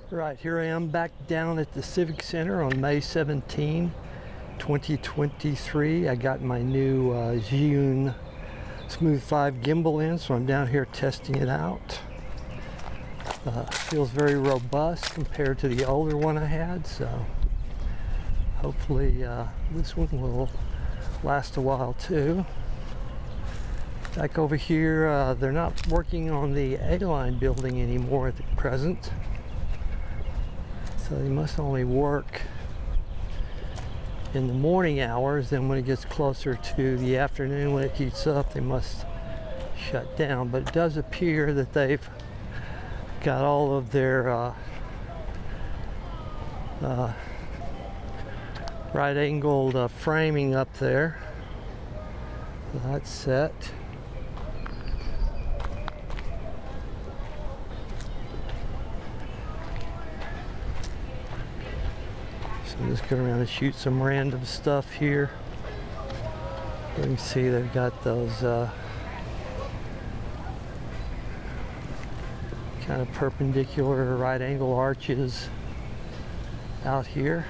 Right, here I am back down at the Civic Center on May 17, 2023. I got my new Zhiyun Smooth 5 gimbal in, so I'm down here testing it out. Feels very robust compared to the older one I had, so hopefully this one will last a while too. Back over here, they're not working on the Aline building anymore at the present. So they must only work in the morning hours. Then when it gets closer to the afternoon, when it heats up, they must shut down. But it does appear that they've got all of their right-angled framing up there. So that's set. I'm just going around and shoot some random stuff here. You can see they've got those kind of perpendicular right angle arches out here.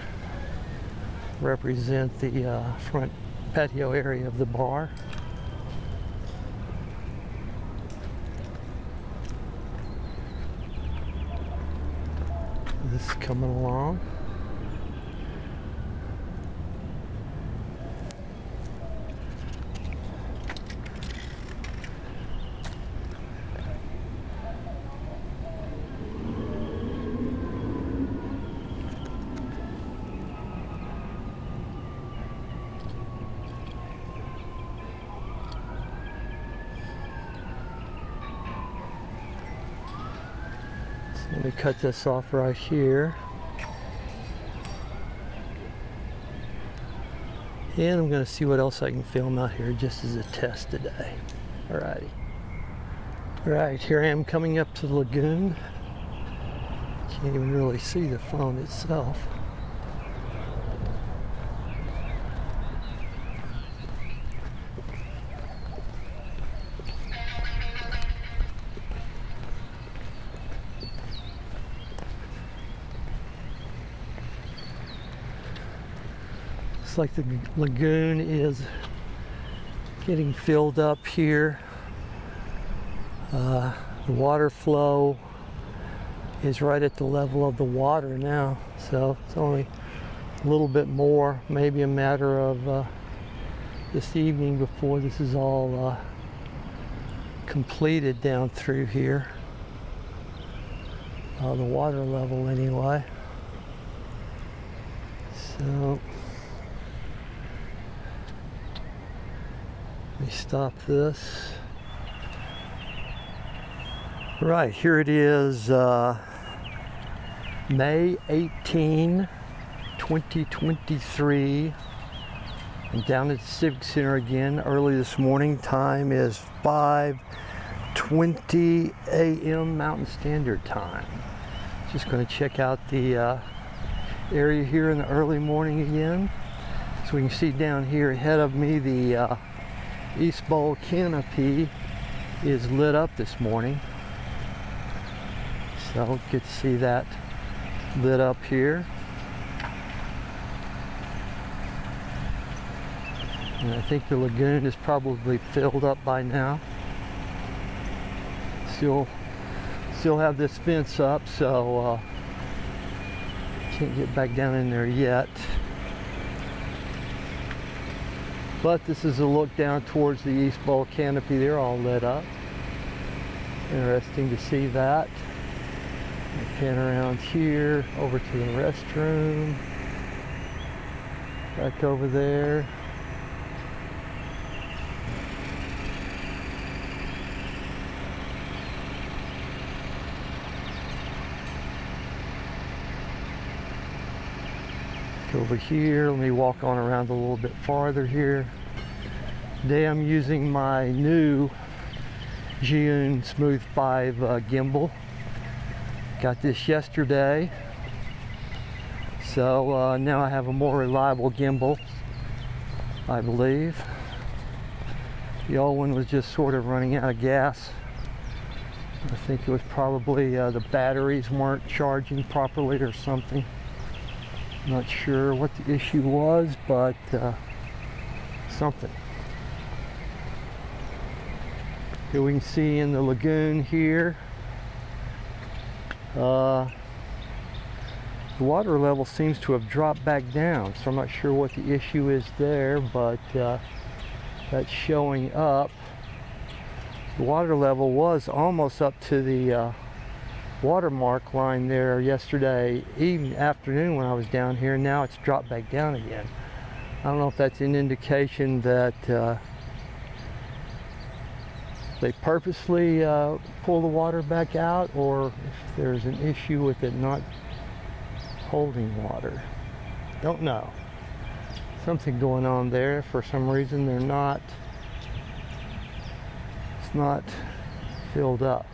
Represent the front patio area of the bar. This is coming along. Let me cut this off right here. And I'm going to see what else I can film out here just as a test today. Alrighty. Alright, here I am coming up to the Lagoon. Can't even really see the phone itself. Like the lagoon is getting filled up here. The water flow is right at the level of the water now, so it's only a little bit more, maybe a matter of this evening before this is all completed down through here. The water level anyway. So let me stop this. Right, here it is, May 18, 2023. I'm down at the Civic Center again early this morning. Time is 5:20 a.m. Mountain Standard Time. Just going to check out the area here in the early morning again. So we can see down here ahead of me the East Bowl canopy is lit up this morning, so get to see that lit up here. And I think the lagoon is probably filled up by now. Still have this fence up, so can't get back down in there yet. But this is a look down towards the East Bowl canopy. They're all lit up. Interesting to see that. Pan around here, over to the restroom. Back over there. Over here, let me walk on around a little bit farther here. Today I'm using my new Zhiyun Smooth 5 gimbal. Got this yesterday, so now I have a more reliable gimbal, I believe. The old one was just sort of running out of gas I think it was probably the batteries weren't charging properly or something. Not sure what the issue was, but something. Here we can see in the lagoon here, the water level seems to have dropped back down, so I'm not sure what the issue is there, but that's showing up. The water level was almost up to the watermark line there yesterday afternoon when I was down here. Now it's dropped back down again. I don't know if that's an indication that they purposely pull the water back out, or if there's an issue with it not holding water. Don't know. Something going on there. For some reason it's not filled up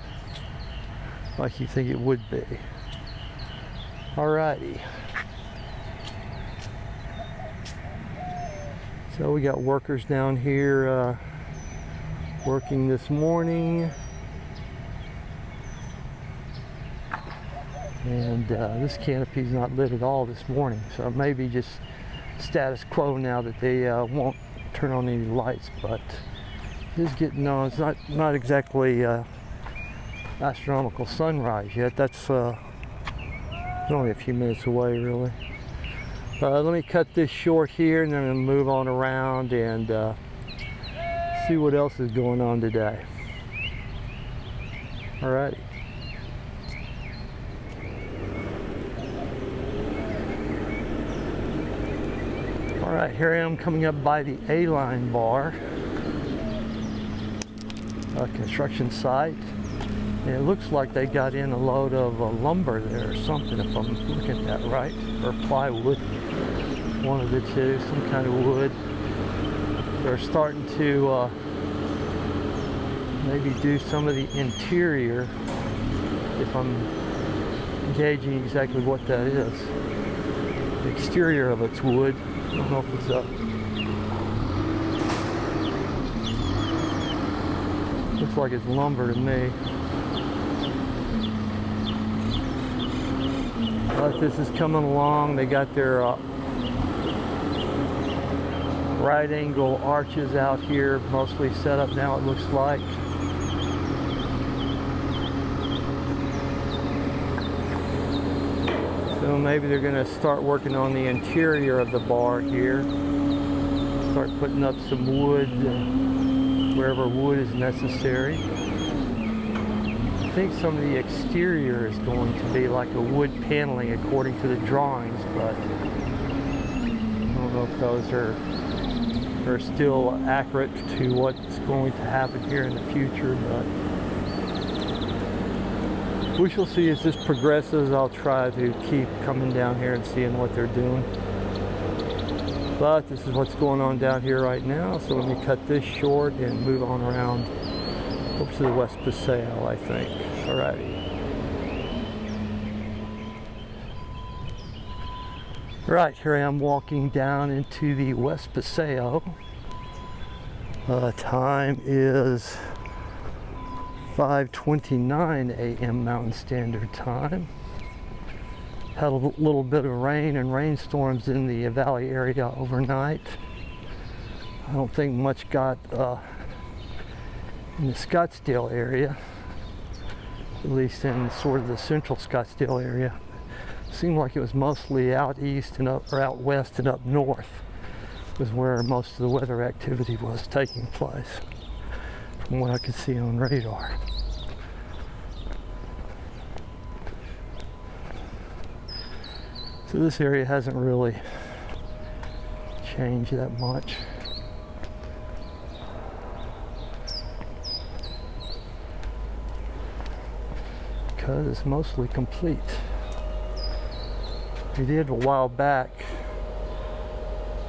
like you think it would be. Alrighty. So we got workers down here working this morning, and this canopy's not lit at all this morning, so maybe just status quo now that they won't turn on any lights, but it's getting on. It's not exactly astronomical sunrise yet. That's only a few minutes away, really. Let me cut this short here and then I'll move on around and see what else is going on today. Alrighty. Alright, here I am coming up by the Aline bar, construction site. And it looks like they got in a load of lumber there or something, if I'm looking at that right, or plywood, one of the two, some kind of wood. They're starting to maybe do some of the interior, if I'm gauging exactly what that is. The exterior of it's wood. I don't know if it's looks like it's lumber to me. But this is coming along. They got their right angle arches out here mostly set up now, it looks like. So maybe they're going to start working on the interior of the bar here. Start putting up some wood wherever wood is necessary. I think some of the exterior is going to be like a wood paneling according to the drawings, but I don't know if those are still accurate to what's going to happen here in the future, but we shall see as this progresses. I'll try to keep coming down here and seeing what they're doing. But this is what's going on down here right now, so let me cut this short and move on around up to the West Paseo, I think. Alrighty. Right, here I am walking down into the West Paseo. Time is 5:29 a.m. Mountain Standard Time. Had a little bit of rain and rainstorms in the valley area overnight. I don't think much got in the Scottsdale area, at least in sort of the central Scottsdale area. Seemed like it was mostly out east and up, or out west and up north was where most of the weather activity was taking place, from what I could see on radar. So this area hasn't really changed that much. Because it's mostly complete. We did a while back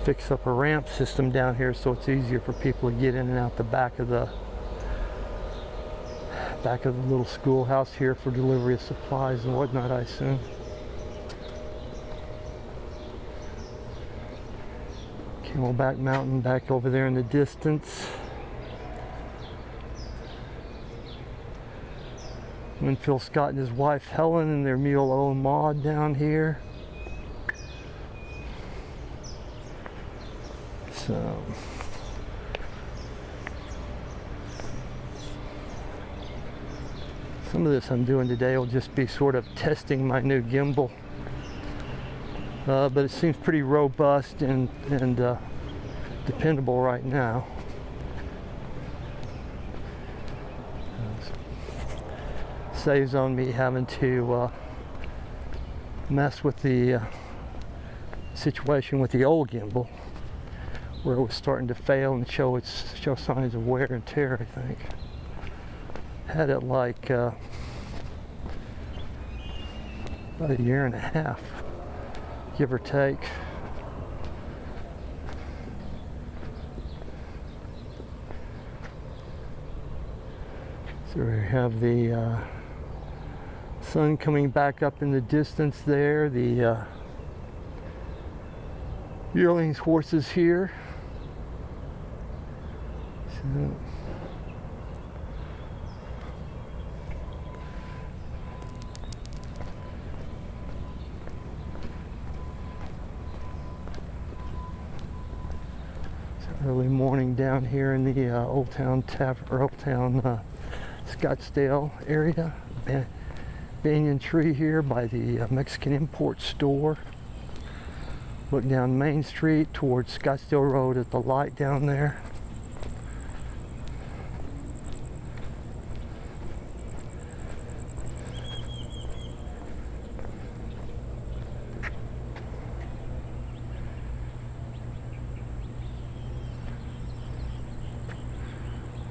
fix up a ramp system down here so it's easier for people to get in and out the back of the little schoolhouse here for delivery of supplies and whatnot, I assume. Camelback Mountain back over there in the distance. And Phil Scott and his wife Helen and their mule old Maud down here. So some of this I'm doing today will just be sort of testing my new gimbal, but it seems pretty robust and dependable right now. Saves on me having to mess with the situation with the old gimbal, where it was starting to fail and show signs of wear and tear. I think had it like about a year and a half, give or take. So we have the sun coming back up in the distance there, the yearlings horses here. So, early morning down here in the Old Town Scottsdale area. Banyan tree here by the Mexican import store. Look down Main Street towards Scottsdale Road at the light down there.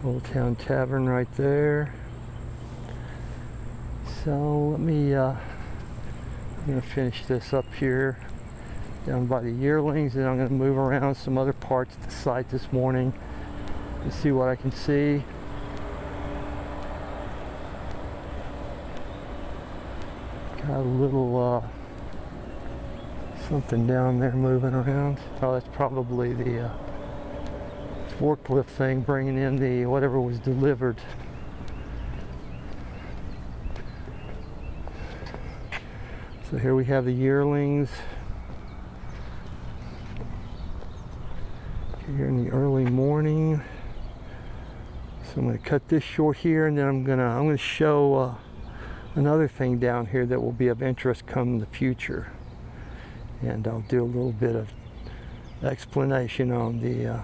Old Town Tavern right there. So let me, I'm going to finish this up here down by the yearlings, and I'm going to move around some other parts of the site this morning and see what I can see. Got a little something down there moving around. Oh, that's probably the forklift thing bringing in the whatever was delivered. So here we have the yearlings here in the early morning. So I'm going to cut this short here, and then I'm going to show another thing down here that will be of interest come in the future, and I'll do a little bit of explanation on the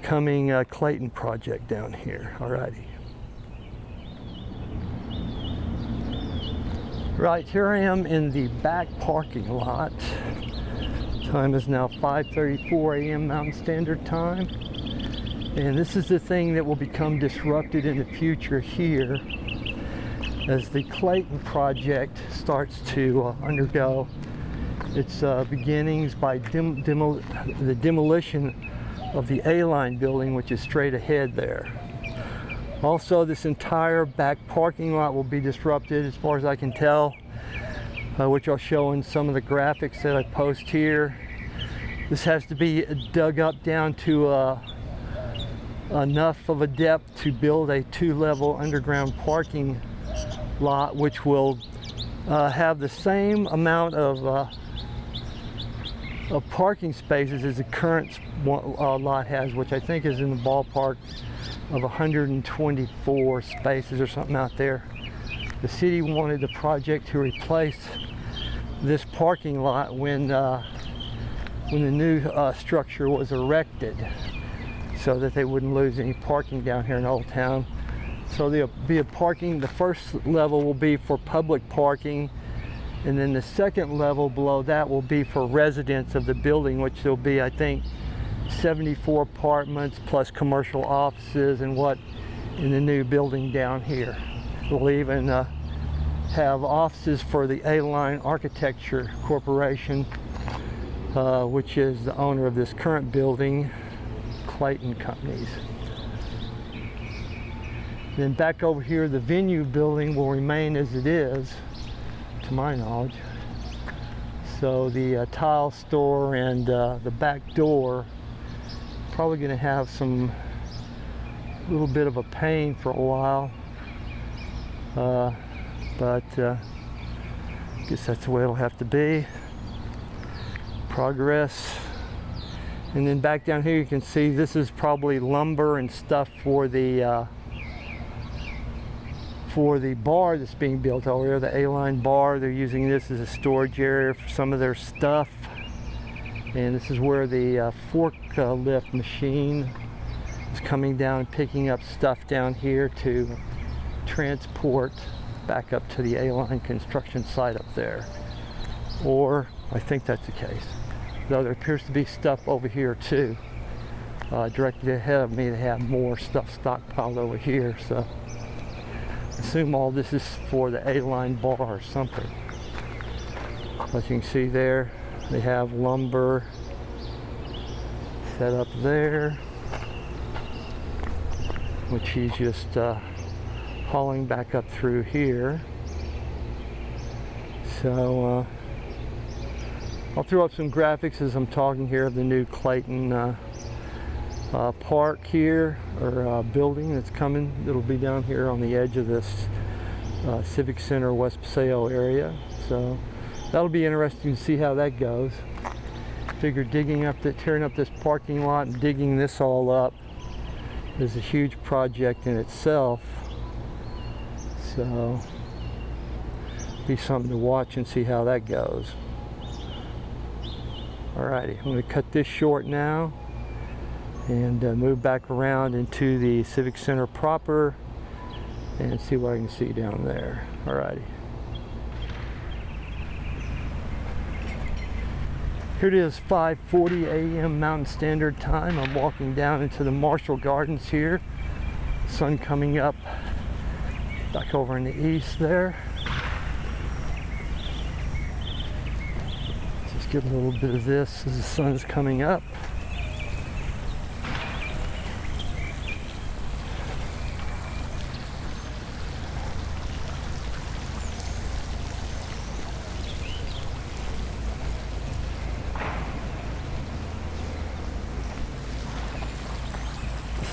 coming Clayton project down here. Alrighty. Right, here I am in the back parking lot. Time is now 5:34 a.m. Mountain Standard Time. And this is the thing that will become disrupted in the future here as the Clayton project starts to undergo its beginnings by the demolition of the Aline building, which is straight ahead there. Also, this entire back parking lot will be disrupted as far as I can tell, which I'll show in some of the graphics that I post here. This has to be dug up down to enough of a depth to build a 2-level underground parking lot, which will have the same amount of parking spaces as the current lot has, which I think is in the ballpark of 124 spaces or something out there. The city wanted the project to replace this parking lot when the new structure was erected, so that they wouldn't lose any parking down here in Old Town. So there'll be a parking, the first level will be for public parking, and then the second level below that will be for residents of the building, which will be, I think, 74 apartments plus commercial offices and what in the new building down here. We'll even have offices for the Aline Architecture Corporation, which is the owner of this current building, Clayton Companies. Then back over here, the venue building will remain as it is, to my knowledge. So the tile store and the back door probably going to have some little bit of a pain for a while. but I guess that's the way it'll have to be. Progress. And then back down here you can see this is probably lumber and stuff for the bar that's being built over here, the Aline bar. They're using this as a storage area for some of their stuff. And this is where the forklift machine is coming down and picking up stuff down here to transport back up to the Aline construction site up there. Or I think that's the case. Though there appears to be stuff over here too. Directly ahead of me they have more stuff stockpiled over here. So I assume all this is for the Aline bar or something. As you can see there, they have lumber set up there, which he's just hauling back up through here. So I'll throw up some graphics as I'm talking here of the new Clayton park here, or building that's coming. It'll be down here on the edge of this Civic Center West Paseo area. So that'll be interesting to see how that goes. Figure tearing up this parking lot and digging this all up is a huge project in itself. So be something to watch and see how that goes. Alrighty, I'm going to cut this short now and move back around into the Civic Center proper and see what I can see down there. Alrighty. Here it is, 5:40 a.m. Mountain Standard Time. I'm walking down into the Marshall Gardens here. Sun coming up back over in the east there. Just get a little bit of this as the sun's coming up.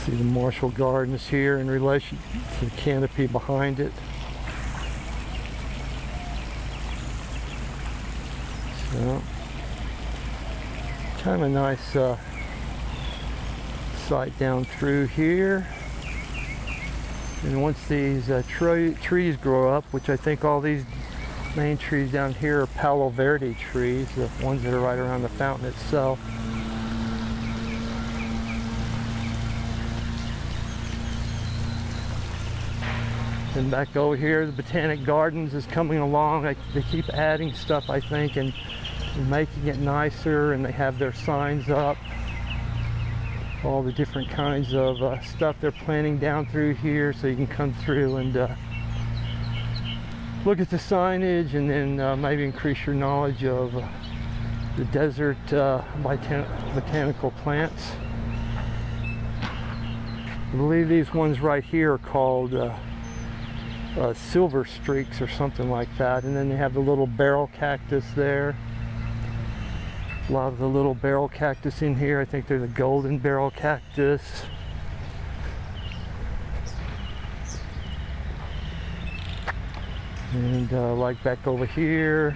See the Marshall Gardens here in relation to the canopy behind it. So, kind of a nice sight down through here. And once these trees grow up, which I think all these main trees down here are Palo Verde trees, the ones that are right around the fountain itself. And back over here, the Botanic Gardens is coming along. They keep adding stuff, I think, and making it nicer, and they have their signs up. All the different kinds of stuff they're planting down through here, so you can come through and look at the signage, and then maybe increase your knowledge of the desert botanical plants. I believe these ones right here are called silver streaks or something like that. And then they have the little barrel cactus there. A lot of the little barrel cactus in here. I think they're the golden barrel cactus. And like back over here,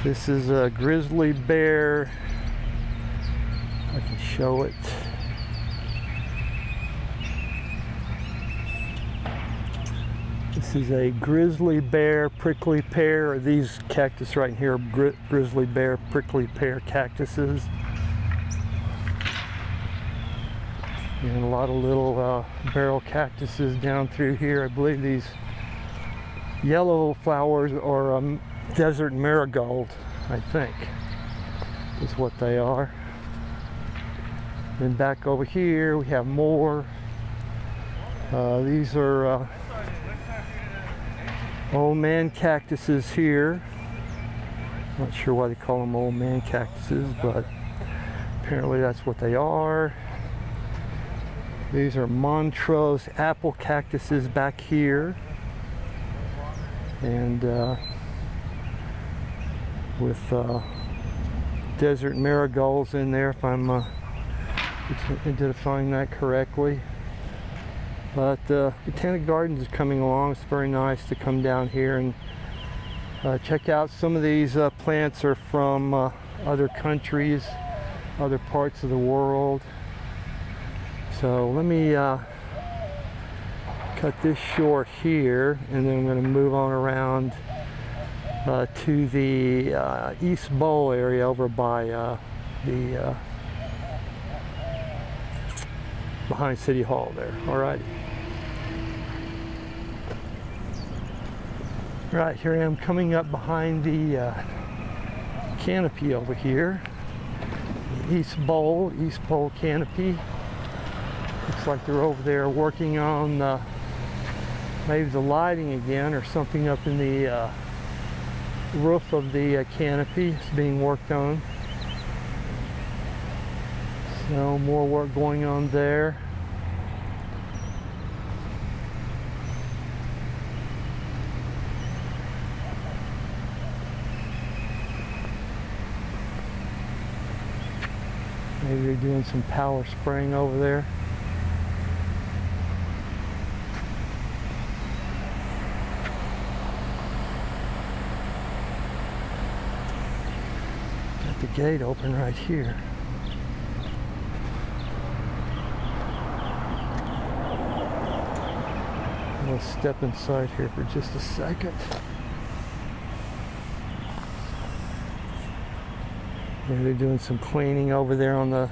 this is a grizzly bear. I can show it. This is a grizzly bear prickly pear, or these cactus right here are grizzly bear prickly pear cactuses. And a lot of little barrel cactuses down through here. I believe these yellow flowers are desert marigold, I think, is what they are. Then back over here we have more. These are old man cactuses here. Not sure why they call them old man cactuses, but apparently that's what they are. These are Montrose apple cactuses back here, and with desert marigolds in there, if I'm identifying that correctly. But Botanic Gardens is coming along. It's very nice to come down here and check out. Some of these plants are from other countries, other parts of the world. So let me cut this short here, and then I'm going to move on around to the East Bowl area over by the behind City Hall there. Alrighty. Right, here I am coming up behind the canopy over here. East Bowl canopy. Looks like they're over there working on maybe the lighting again or something up in the roof of the canopy. It's being worked on. So more work going on there. Maybe they're doing some power spraying over there. Got the gate open right here. We'll step inside here for just a second. Maybe they're doing some cleaning over there on the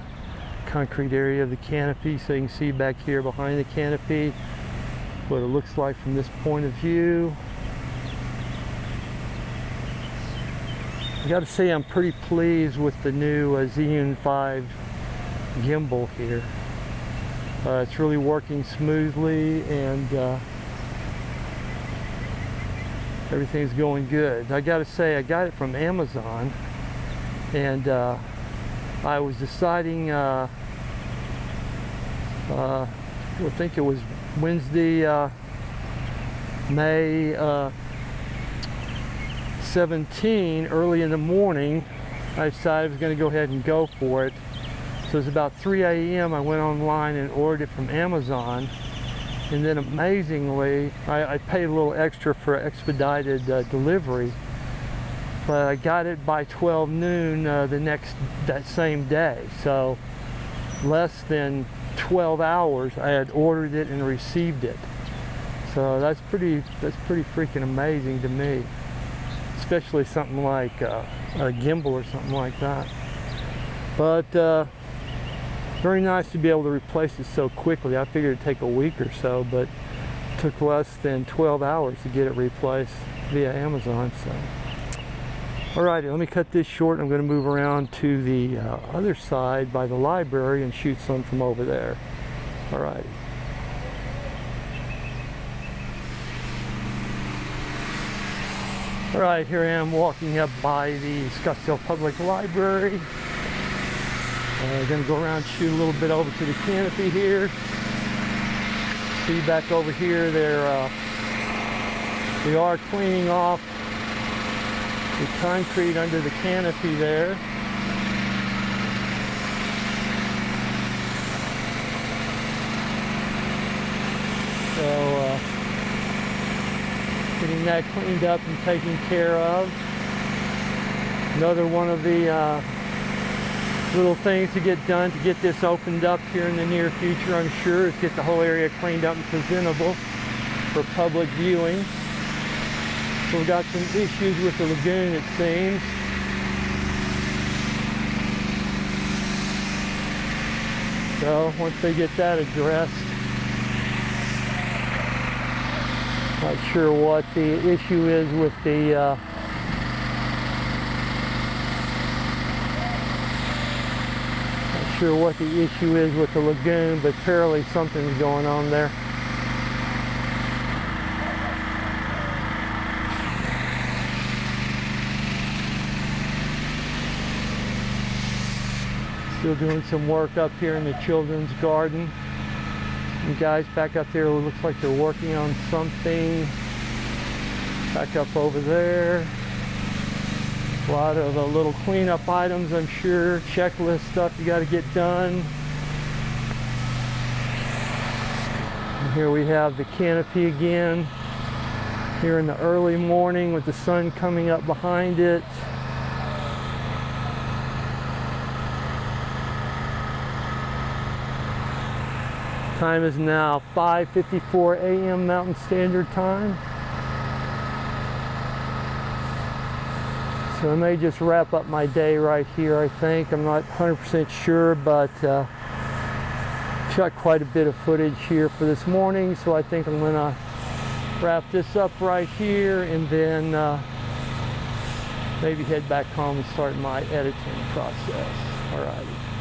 concrete area of the canopy, so you can see back here behind the canopy what it looks like from this point of view. I gotta say I'm pretty pleased with the new Zhiyun 5 gimbal here. It's really working smoothly, and everything's going good. I gotta say I got it from Amazon, and I was deciding, I think it was Wednesday, May 17, early in the morning, I decided I was going to go ahead and go for it. So it was about 3 a.m. I went online and ordered it from Amazon, and then amazingly, I paid a little extra for expedited delivery. But I got it by 12 noon that same day. So less than 12 hours I had ordered it and received it. So that's pretty freaking amazing to me. Especially something like a gimbal or something like that. But very nice to be able to replace it so quickly. I figured it'd take a week or so, but it took less than 12 hours to get it replaced via Amazon. So. Alrighty, let me cut this short. I'm going to move around to the other side by the library and shoot some from over there. Alrighty. Alright, here I am walking up by the Scottsdale Public Library. I'm going to go around and shoot a little bit over to the canopy here. See back over here, we are cleaning off the concrete under the canopy there. So getting that cleaned up and taken care of. Another one of the little things to get done to get this opened up here in the near future, I'm sure, is get the whole area cleaned up and presentable for public viewing. So we've got some issues with the lagoon, it seems. So once they get that addressed, not sure what the issue is with the lagoon, but apparently something's going on there. Still doing some work up here in the children's garden. And guys back up there, it looks like they're working on something. Back up over there. A lot of little cleanup items, I'm sure. Checklist stuff you got to get done. Here we have the canopy again, here in the early morning with the sun coming up behind it. Time is now 5:54 a.m. Mountain Standard Time. So I may just wrap up my day right here, I think. I'm not 100% sure, but got quite a bit of footage here for this morning, so I think I'm gonna wrap this up right here and then maybe head back home and start my editing process. All right.